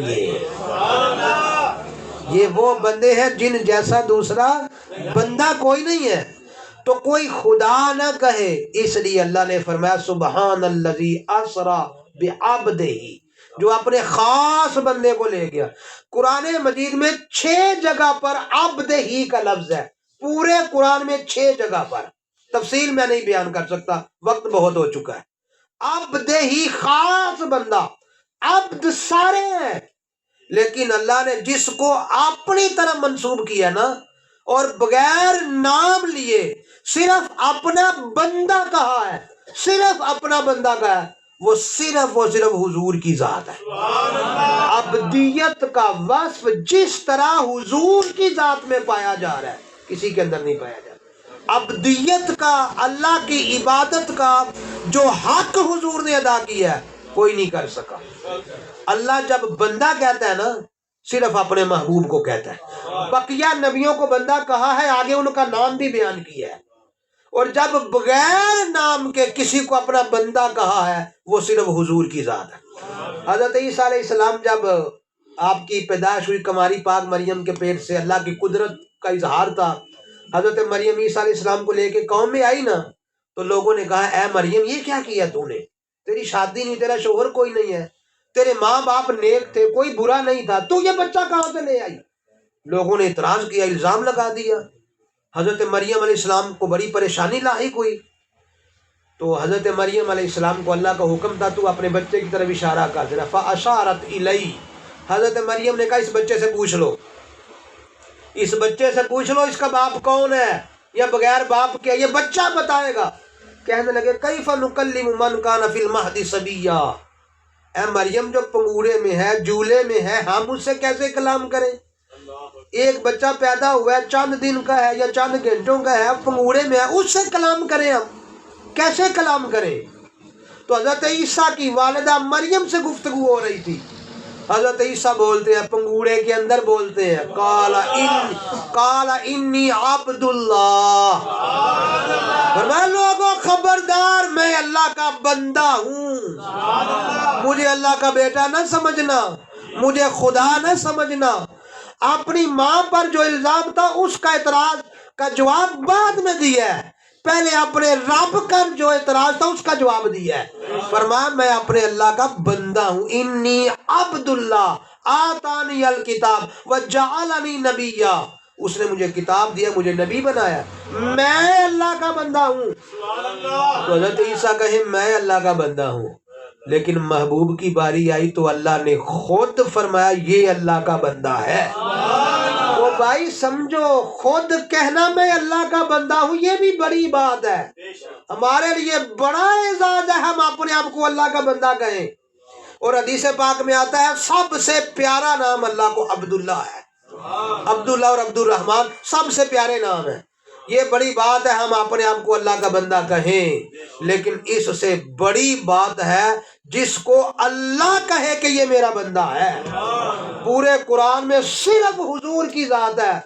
S1: یہ وہ بندے ہیں جن جیسا دوسرا بندہ کوئی نہیں ہے، تو کوئی خدا نہ کہے، اس لیے اللہ نے فرمایا سبحان الذی اسری بعبدہ، جو اپنے خاص بندے کو لے گیا۔ قرآن مجید میں 6 جگہ پر عبد ہی کا لفظ ہے، پورے قرآن میں 6 جگہ پر، تفصیل میں نہیں بیان کر سکتا، وقت بہت ہو چکا ہے۔ عبد ہی خاص بندہ، عبد سارے ہیں، لیکن اللہ نے جس کو اپنی طرف منسوب کیا نا اور بغیر نام لیے صرف اپنا بندہ کہا ہے، صرف اپنا بندہ کہا ہے، وہ صرف حضور کی ذات ہے۔ عبدیت کا وصف جس طرح حضور کی ذات میں پایا جا رہا ہے کسی کے اندر نہیں پایا جا رہا۔ عبدیت کا، اللہ کی عبادت کا جو حق حضور نے ادا کیا ہے کوئی نہیں کر سکا۔ اللہ جب بندہ کہتا ہے نا صرف اپنے محبوب کو کہتا ہے، بقیہ نبیوں کو بندہ کہا ہے، آگے ان کا نام بھی بیان کیا ہے، اور جب بغیر نام کے کسی کو اپنا بندہ کہا ہے وہ صرف حضور کی ذات ہے۔ حضرت عیسیٰ علیہ السلام جب آپ کی پیدائش ہوئی کماری پاک مریم کے پیٹ سے، اللہ کی قدرت کا اظہار تھا، حضرت مریم عیسیٰ علیہ السلام کو لے کے قوم میں آئی نا، تو لوگوں نے کہا اے مریم یہ کیا کیا تو نے، تیری شادی نہیں، تیرا شوہر کوئی نہیں ہے، تیرے ماں باپ نیک تھے، کوئی برا نہیں تھا، تو یہ بچہ کہاں سے لے آئی؟ لوگوں نے اعتراض کیا، الزام لگا دیا۔ حضرت مریم علیہ السلام کو بڑی پریشانی لاحق ہوئی، تو حضرت مریم علیہ السلام کو اللہ کا حکم تھا تو اپنے بچے کی طرف اشارہ کر دینا، فاشارت الی، حضرت مریم نے کہا اس بچے سے پوچھ لو، اس بچے سے پوچھ لو اس کا باپ کون ہے یا بغیر باپ کے، یہ بچہ بتائے گا۔ کہنے لگے کیف نکلم من کان فی المہد صبیا، اے مریم جو پنگوڑے میں ہے، جولے میں ہے، ہم اس سے کیسے کلام کریں؟ ایک بچہ پیدا ہوا ہے، چند دن کا ہے یا چند گھنٹوں کا ہے، پنگوڑے میں ہے، اس سے کلام کریں؟ ہم کیسے کلام کریں؟ تو حضرت عیسیٰ کی والدہ مریم سے گفتگو ہو رہی تھی، حضرت عیسیٰ بولتے ہیں، پنگوڑے کے اندر بولتے ہیں، قال انی عبد اللہ، فرمایا لوگوں خبردار میں اللہ کا بندہ ہوں، مجھے اللہ کا بیٹا نہ سمجھنا، مجھے خدا نہ سمجھنا۔ اپنی ماں پر جو الزام تھا اس کا اعتراض کا جواب بعد میں دیا ہے، پہلے اپنے رب کا جو اعتراض تھا اس کا جواب دیا ہے، فرمایا میں اپنے اللہ کا بندہ ہوں، انی عبد اللہ آتانی الکتاب وجعلنی نبیا، اس نے مجھے کتاب دیا، مجھے نبی بنایا، میں اللہ کا بندہ ہوں۔ تو حضرت عیسیٰ کہے میں اللہ کا بندہ ہوں، لیکن محبوب کی باری آئی تو اللہ نے خود فرمایا یہ اللہ کا بندہ ہے۔ تو بھائی سمجھو، خود کہنا میں اللہ کا بندہ ہوں یہ بھی بڑی بات ہے، ہمارے لیے بڑا اعزاز ہے ہم اپنے آپ کو اللہ کا بندہ کہیں۔ اور حدیث پاک میں آتا ہے سب سے پیارا نام اللہ کو عبداللہ ہے، عبداللہ اور عبد الرحمن سب سے پیارے نام ہیں۔ یہ بڑی بات ہے ہم اپنے آپ کو اللہ کا بندہ کہیں، لیکن اس سے بڑی بات ہے جس کو اللہ کہے کہ یہ میرا بندہ ہے۔ پورے قرآن میں صرف حضور کی ذات ہے،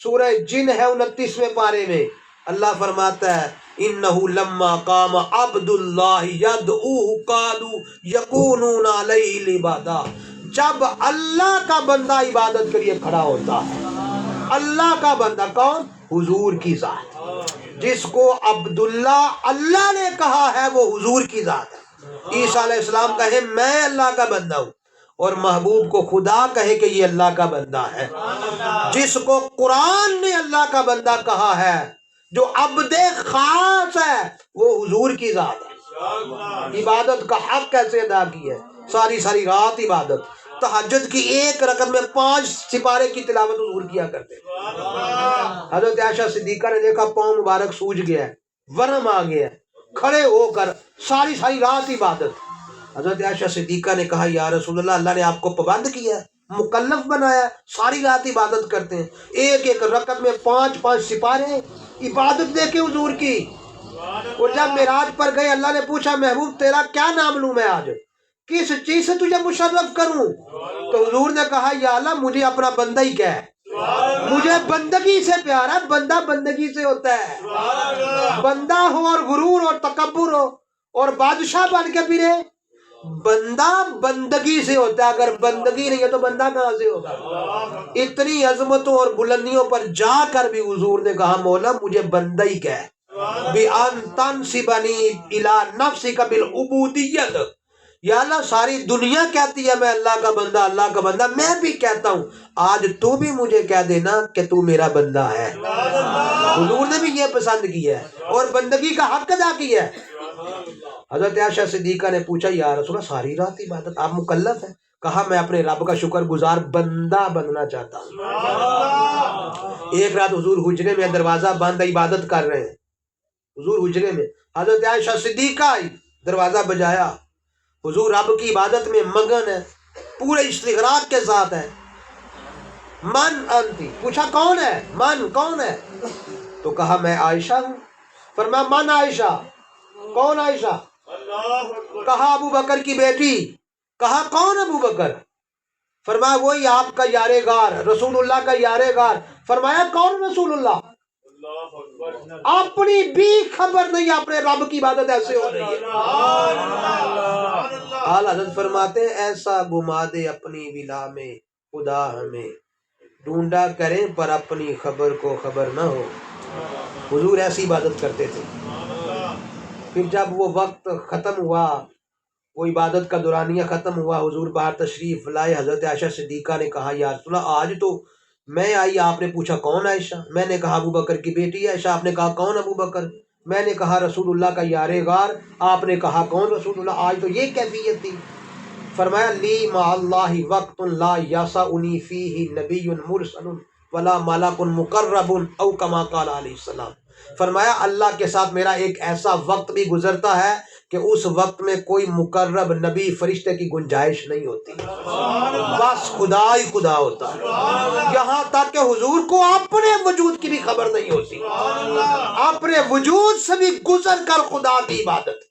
S1: سورہ جن ہے 29ویں پارے میں اللہ فرماتا ہے انہ لما قام عبد اللہ یدعوہ قالوا یکونون علیہ لبادا، جب اللہ کا بندہ عبادت کے لیے کھڑا ہوتا ہے، اللہ کا بندہ کون؟ حضور کی ذات، جس کو عبداللہ اللہ نے کہا ہے وہ حضور کی ذات ہے۔ عیسیٰ علیہ السلام کہے میں اللہ کا بندہ ہوں، اور محبوب کو خدا کہے کہ یہ اللہ کا بندہ ہے۔ جس کو قرآن نے اللہ کا بندہ کہا ہے، جو عبد خاص ہے، وہ حضور کی ذات ہے۔ عبادت کا حق کیسے ادا کی ہے؟ ساری رات عبادت، تہجد کی ایک رکعت میں 5 سپارے کی تلاوت حضور کیا کرتے۔ حضرت عائشہ صدیقہ نے دیکھا پاؤں مبارک سوج گیا ہے، ورم آ گیا ہے، کھڑے ہو کر ساری رات عبادت۔ حضرت عائشہ صدیقہ نے کہا یا رسول اللہ، اللہ نے آپ کو پابند کیا ہے، مکلف بنایا، ساری رات عبادت کرتے ہیں، ایک رکعت میں 5 سپارے عبادت دیکھے حضور کی۔ اور جب معراج پر گئے اللہ نے پوچھا محبوب تیرا کیا نام لوں میں آج، کس چیز سے تجھے مشرف کروں؟ تو حضور نے کہا یا اللہ مجھے اپنا بندہ ہی کہہ، مجھے بندگی سے پیار ہے، بندہ بندگی سے ہوتا ہے۔ بندہ ہو اور غرور اور تکبر ہو اور بادشاہ بن کے پھرے، بندہ بندگی سے ہوتا ہے، اگر بندگی نہیں ہے تو بندہ کہاں سے ہوگا؟ اتنی عظمتوں اور بلندیوں پر جا کر بھی حضور نے کہا مولا مجھے بندہ ہی کہہ، بِأَن تَنْسِبَنِي إِلَىٰ نَفْسِكَ بِالْعُبُودِيَّةِ، یا اللہ ساری دنیا کہتی ہے میں اللہ کا بندہ، اللہ کا بندہ، میں بھی کہتا ہوں، آج تو بھی مجھے کہہ دینا کہ تو میرا بندہ ہے۔ حضور نے بھی یہ پسند کیا ہے اور بندگی کا حق ادا کیا ہے۔ حضرت عائشہ صدیقہ نے پوچھا یا رسول اللہ ساری رات عبادت، آپ مکلف ہیں؟ کہا میں اپنے رب کا شکر گزار بندہ بننا چاہتا ہوں۔ ایک رات حضور حجرے میں دروازہ بند عبادت کر رہے ہیں، حضور حجرے میں، حضرت عائشہ صدیقہ آئی، دروازہ بجایا، حضور رب کی عبادت میں مگن ہے، پورے استغراق کے ساتھ ہے۔ من انتی، پوچھا کون ہے؟ من کون ہے؟ تو کہا میں عائشہ ہوں۔ فرمایا من عائشہ، کون عائشہ؟ کہا ابو بکر کی بیٹی۔ کہا کون ابو بکر؟ فرمایا وہی آپ کا یار غار، رسول اللہ کا یار غار۔ فرمایا کون رسول اللہ؟ اپنی بھی خبر نہیں اپنے رب کی عبادت ایسے ہو رہی ہے۔ اعلیٰ حضرت فرماتے ہیں ایسا گما دے اپنی ولا میں خدا ہمیں، ڈھونڈا کریں پر اپنی خبر کو خبر نہ ہو۔ حضور ایسی عبادت کرتے تھے۔ پھر جب وہ وقت ختم ہوا، وہ عبادت کا دورانیہ ختم ہوا، حضور باہر تشریف لائے، حضرت عائشہ صدیقہ نے کہا یا رسول اللہ آج تو میں آئی، آپ نے پوچھا کون عائشہ؟ میں نے کہا ابو بکر کی بیٹی عائشہ۔ آپ نے کہا کون ابو بکر؟ میں نے کہا رسول اللہ کا یار غار۔ آپ نے کہا کون رسول اللہ؟ آج تو یہ کیفیت تھی۔ فرمایا لی مع اللہ وقت لا یسعنی فیہ نبی مرسل ولا ملک مقرب او کما قال علیہ السلام۔ فرمایا اللہ کے ساتھ میرا ایک ایسا وقت بھی گزرتا ہے کہ اس وقت میں کوئی مقرب نبی فرشتے کی گنجائش نہیں ہوتی، بس خدا ہی خدا ہوتا ہے۔ یہاں تک کہ حضور کو اپنے وجود کی بھی خبر نہیں ہوتی، اپنے وجود سے بھی گزر کر خدا کی عبادت۔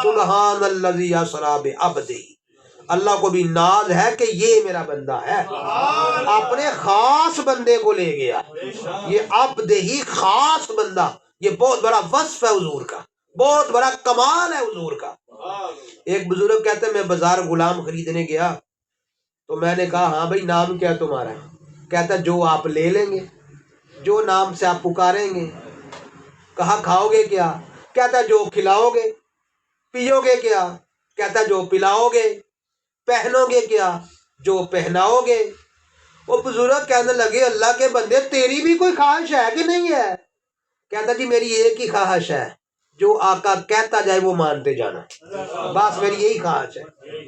S1: سبحان الذی اسری بعبدہ، اللہ کو بھی ناز ہے کہ یہ میرا بندہ ہے، اپنے خاص بندے کو لے گیا۔ یہ عبد ہی خاص بندہ، یہ بہت بڑا وصف ہے حضور کا، بہت بڑا کمال ہے حضور کا۔ ایک بزرگ کہتے ہیں میں بازار غلام خریدنے گیا تو میں نے کہا ہاں بھائی نام کیا تمہارا؟ کہتا جو آپ لے لیں گے، جو نام سے آپ پکاریں گے۔ کہا کھاؤ گے کیا؟ کہتا جو کھلاؤ گے۔ پیو گے کیا؟ کہتا جو پلاؤ گے۔ پہنو گے کیا؟ جو پہناؤ گے۔ وہ بزرگ کہنے لگے اللہ کے بندے تیری بھی کوئی خواہش ہے کہ نہیں ہے؟ کہتا جی میری ایک ہی خواہش ہے، جو آقا کہتا جائے وہ مانتے جانا، بس میری یہی خواہش ہے۔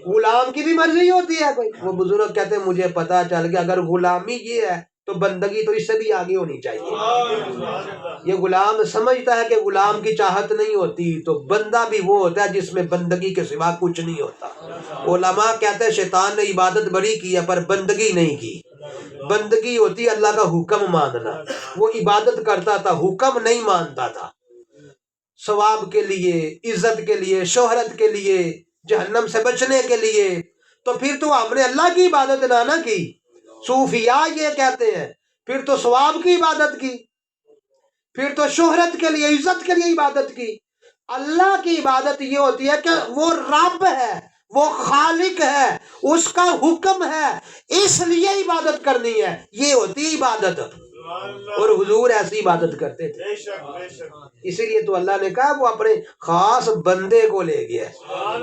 S1: غلام کی بھی مرضی ہوتی ہے کوئی۔ وہ بزرگ کہتے ہیں مجھے پتا چل گیا اگر غلامی یہ ہے تو بندگی تو اس سے بھی آگے ہونی چاہیے۔ یہ غلام سمجھتا ہے کہ غلام کی چاہت نہیں ہوتی، تو بندہ بھی وہ ہوتا ہے جس میں بندگی کے سوا کچھ نہیں ہوتا۔ علماء کہتے ہیں شیطان نے عبادت بڑی کی ہے پر بندگی نہیں کی۔ بندگی ہوتی ہے اللہ کا حکم ماننا، وہ عبادت کرتا تھا حکم نہیں مانتا تھا، ثواب کے لیے، عزت کے لیے، شہرت کے لیے، جہنم سے بچنے کے لیے۔ تو پھر تو ہم نے اللہ کی عبادت نہ کی، صوفیاء یہ کہتے ہیں، پھر تو ثواب کی عبادت کی، پھر تو شہرت کے لیے، عزت کے لیے عبادت کی۔ اللہ کی عبادت یہ ہوتی ہے کہ وہ رب ہے، وہ خالق ہے، اس کا حکم ہے، اس لیے عبادت کرنی ہے، یہ ہوتی ہے عبادت۔ اور حضور ایسی عبادت کرتے تھے، اسی لیے تو اللہ نے کہا وہ اپنے خاص بندے کو لے گیا۔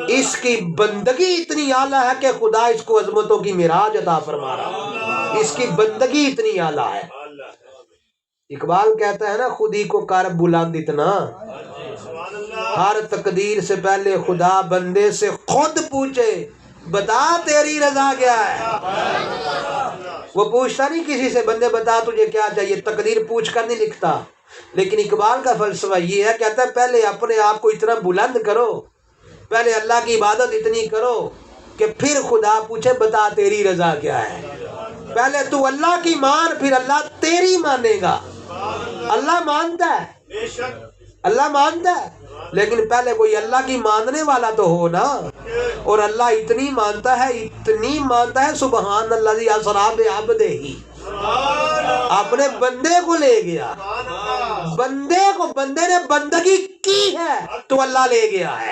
S1: اس کی بندگی اتنی اعلیٰ ہے کہ خدا اس کو عظمتوں کی معراج عطا فرما رہا، اس کی بندگی اتنی اعلیٰ ہے۔ اقبال کہتا ہے نا خود ہی کو کر بلند اتنا، ہر تقدیر سے پہلے خدا بندے سے خود پوچھے بتا تیری رضا کیا ہے۔ وہ پوچھتا نہیں کسی سے بندے بتا تجھے کیا چاہیے، تقدیر پوچھ کر نہیں لکھتا۔ لیکن اقبال کا فلسفہ یہ ہے، کہتا ہے پہلے اپنے آپ کو اتنا بلند کرو، پہلے اللہ کی عبادت اتنی کرو کہ پھر خدا پوچھے بتا تیری رضا کیا ہے۔ پہلے تو اللہ کی مان، پھر اللہ تیری مانے گا۔ اللہ مانتا ہے، اللہ مانتا ہے، لیکن پہلے کوئی اللہ کی ماننے والا تو ہو نا۔ اور اللہ اتنی مانتا ہے، اتنی مانتا ہے، سبحان الذی اسری بعبدہ، اپنے بندے کو لے گیا، بندے کو، بندے نے بندگی کی ہے تو اللہ لے گیا ہے۔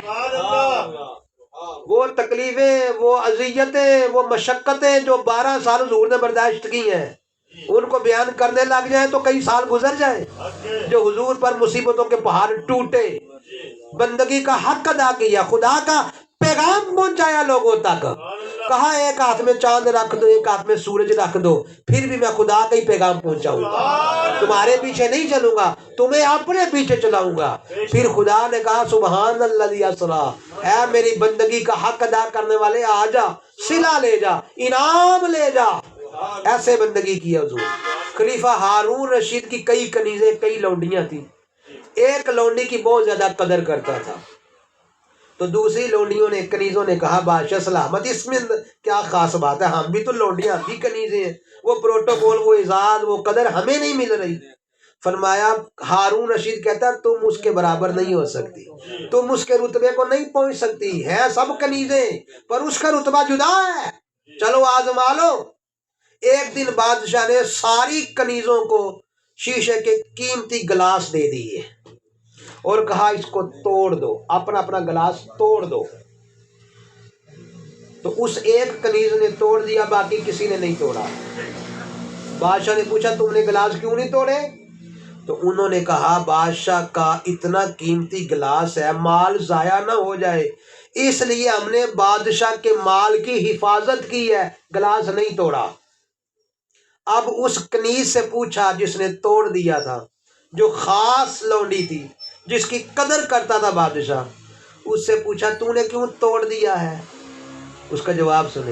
S1: وہ تکلیفیں، وہ اذیتیں، وہ مشقتیں جو 12 سال حضور نے برداشت کی ہیں، ان کو بیان کرنے لگ جائیں تو کئی سال گزر جائیں. جو حضور پر مصیبتوں کے پہاڑ ٹوٹے، بندگی کا حق ادا کیا، خدا کا پیغام پہنچایا لوگوں تک، کہا ایک ہاتھ میں چاند رکھ دو، ایک ہاتھ میں سورج رکھ دو، پھر بھی میں خدا کا ہی پیغام پہنچاؤں گا، تمہارے پیچھے نہیں چلوں گا، تمہیں اپنے پیچھے چلاؤں گا. پھر خدا نے کہا سبحان الذی اسریٰ، اے میری بندگی کا حق ادا کرنے والے آ جا، صلہ لے جا، انعام لے جا. ایسے بندگی کی حضور. خلیفہ ہارون رشید کی کئی کنیزیں، کئی لونڈیاں تھیں. ایک لونڈی کی بہت زیادہ قدر کرتا تھا، تو دوسری لونڈیوں نے، کنیزوں نے کہا بادشاہ سلامت، اس میں کیا خاص بات ہے، ہم بھی تو لونڈیاں، ہم بھی کنیزیں ہیں، وہ پروٹوکول، وہ اعزاز، وہ قدر ہمیں نہیں مل رہی. فرمایا ہارون رشید کہتا تم اس کے برابر نہیں ہو سکتی، تم اس کے رتبے کو نہیں پہنچ سکتی، ہے سب کنیزیں پر اس کا رتبہ جدا ہے، چلو آزما لو. ایک دن بادشاہ نے ساری کنیزوں کو شیشے کے قیمتی گلاس دے دیے اور کہا اس کو توڑ دو، اپنا اپنا گلاس توڑ دو. تو اس ایک کنیز نے توڑ دیا، باقی کسی نے نہیں توڑا. بادشاہ نے پوچھا تم نے گلاس کیوں نہیں توڑے؟ تو انہوں نے کہا بادشاہ کا اتنا قیمتی گلاس ہے، مال ضائع نہ ہو جائے، اس لیے ہم نے بادشاہ کے مال کی حفاظت کی ہے، گلاس نہیں توڑا. اب اس کنیز سے پوچھا جس نے توڑ دیا تھا، جو خاص لونڈی تھی، جس کی قدر کرتا تھا بادشاہ، اس سے پوچھا تو نے کیوں توڑ دیا ہے؟ اس کا جواب سنے.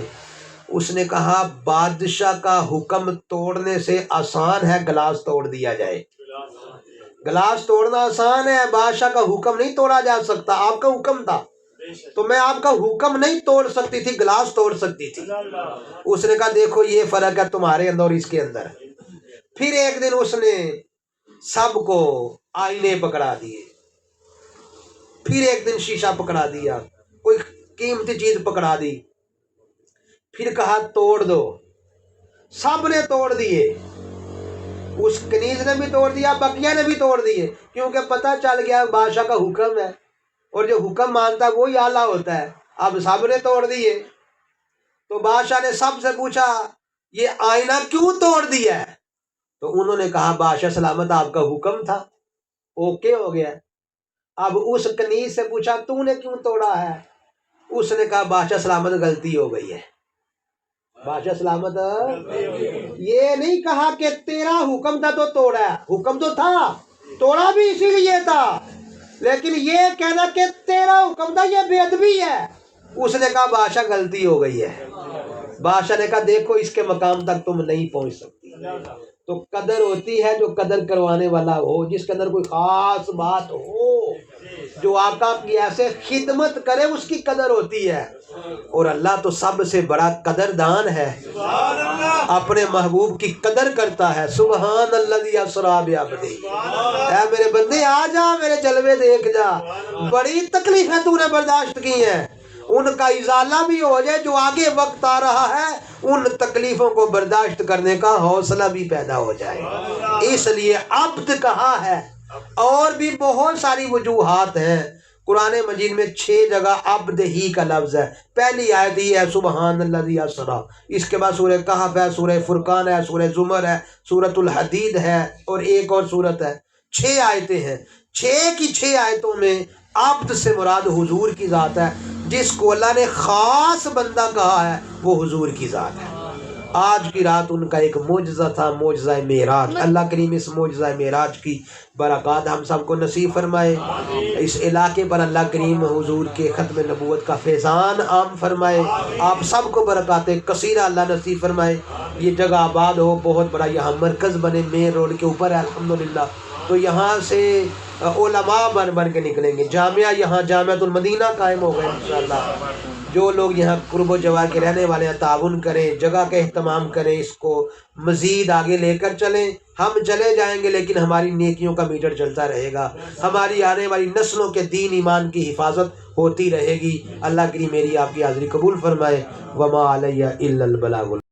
S1: اس نے کہا بادشاہ کا حکم توڑنے سے آسان ہے گلاس توڑ دیا جائے. گلاس توڑنا آسان ہے، بادشاہ کا حکم نہیں توڑا جا سکتا. آپ کا حکم تھا تو میں آپ کا حکم نہیں توڑ سکتی تھی، گلاس توڑ سکتی تھی. اس نے کہا دیکھو یہ فرق ہے تمہارے اندر اور اس کے اندر. پھر ایک دن اس نے سب کو آئینے پکڑا دیے، پھر ایک دن شیشہ پکڑا دیا، کوئی قیمتی چیز پکڑا دی، پھر کہا توڑ دو. سب نے توڑ دیے، اس کنیز نے بھی توڑ دیا، بقیہ نے بھی توڑ دیے، کیونکہ پتہ چل گیا بادشاہ کا حکم ہے اور جو حکم مانتا ہے وہی اعلیٰ ہوتا ہے. اب سب نے توڑ دیے تو بادشاہ نے سب سے پوچھا یہ آئینہ کیوں توڑ دیا ہے؟ تو انہوں نے کہا بادشاہ سلامت آپ کا حکم تھا، اوکے ہو گیا. اب اس کنیز سے پوچھا تو نے کیوں توڑا ہے؟ اس نے کہا بادشاہ سلامت غلطی ہو گئی ہے. بادشاہ سلامت یہ نہیں کہا کہ تیرا حکم تھا تو توڑا ہے، حکم تو تھا، توڑا بھی اسی لیے تھا، لیکن یہ کہنا کہ تیرا حکم تھا یہ بے ادبی ہے. اس نے کہا بادشاہ غلطی ہو گئی ہے. بادشاہ نے کہا دیکھو اس کے مقام تک تم نہیں پہنچ سکتی. تو قدر ہوتی ہے جو قدر کروانے والا ہو، جس کے اندر کوئی خاص بات ہو، جو آقا کی ایسے خدمت کرے اس کی قدر ہوتی ہے. اور اللہ تو سب سے بڑا قدردان ہے، اپنے محبوب کی قدر کرتا ہے. سبحان الذی اسریٰ بعبدہ. اے میرے بندے آ جا، میرے جلوے دیکھ جا. بڑی تکلیفیں تو نے برداشت کی ہیں، ان کا ازالہ بھی ہو جائے، جو آگے وقت آ رہا ہے ان تکلیفوں کو برداشت کرنے کا حوصلہ بھی پیدا ہو جائے. اس لیے عبد کہا ہے. اور بھی بہت ساری وجوہات ہیں. قرآن مجید میں 6 جگہ عبد ہی کا لفظ ہے. پہلی آیت یہ ہے سبحان الذی اسریٰ، اس کے بعد سورہ کہف ہے، سورہ فرقان ہے، سورہ زمر ہے، سورۃ الحدید ہے اور ایک اور سورت ہے. 6 آیتیں ہیں. 6 کی 6 آیتوں میں عبد سے مراد حضور کی ذات ہے. جس کو اللہ نے خاص بندہ کہا ہے وہ حضور کی ذات ہے. آج کی رات ان کا ایک معجزہ تھا، معجزہ معراج. اللہ کریم اس معجزہ معراج کی برکات ہم سب کو نصیب فرمائے. اس علاقے پر اللہ کریم حضور کے ختم نبوت کا فیضان عام فرمائے. آپ سب کو برکات کثیرہ اللہ نصیب فرمائے. یہ جگہ آباد ہو، بہت بڑا یہاں مرکز بنے، مین روڈ کے اوپر ہے الحمدللہ. تو یہاں سے علماء بن کے نکلیں گے. جامعہ یہاں جامعۃ المدینہ قائم ہوگا انشاءاللہ. جو لوگ یہاں قرب و جوار کے رہنے والے ہیں تعاون کریں، جگہ کا اہتمام کریں، اس کو مزید آگے لے کر چلیں. ہم چلے جائیں گے لیکن ہماری نیکیوں کا میٹر چلتا رہے گا، ہماری آنے والی نسلوں کے دین ایمان کی حفاظت ہوتی رہے گی. اللہ کریم میری آپ کی حاضری قبول فرمائے. وما علیہ الا البلاغ.